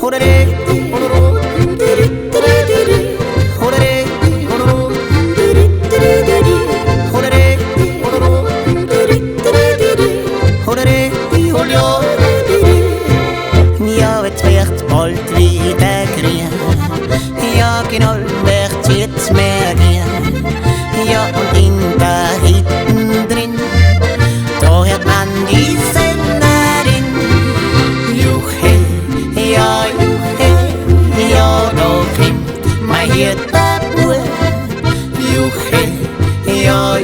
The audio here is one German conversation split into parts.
Ja, het werd bald wieder grün. Ja, genau, wird jetzt mehr gehen. Ja, und in der Hütten drin, da hört man die Sennerin. Juche, ja, da klingt mein Hirtenbuhr. Juche, ja,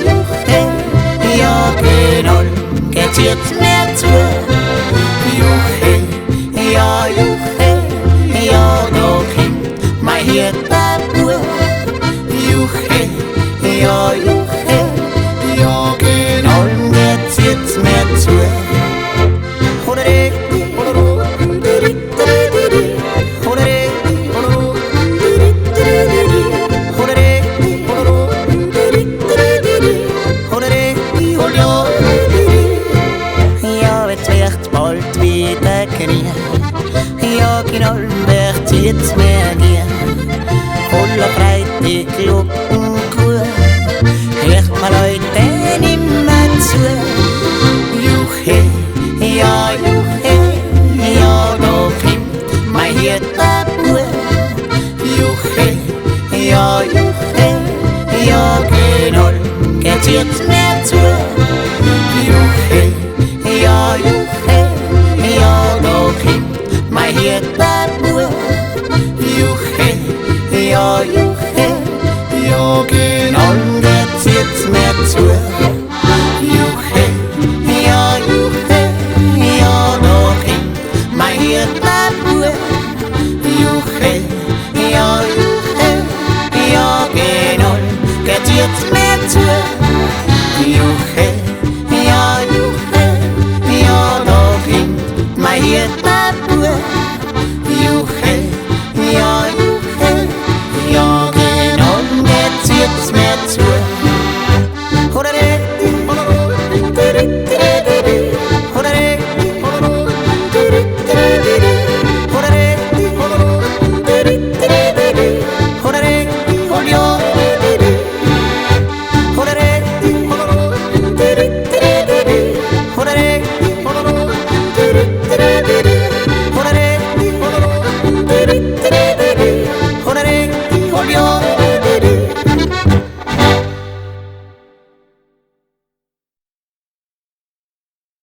genau, geht's jetzt mehr zu. Juche, ja, da klingt mein Hirtenbuhr. Juche, ja, genau, geht's jetzt mehr zu. Ja, jetzt wird bald wieder grün. Ja, genau, wird jetzt mehr gehen. Voller Breite Glockenchor, hört man Leute nimmer zu. Juche, ja, da klingt mein Hirtenbuhr. Juche, ja, genau, geht's jetzt mehr zu. Juche, ja, da klingt mein Hirtenbuhr. Juche, ja, genau, geht's jetzt mehr zu. Juche, ja, da klingt mein Hirtenbuhr. Juche, ja, genau, geht's jetzt mehr zu. Juche, ja, da klingt mein Hirtenbuhr.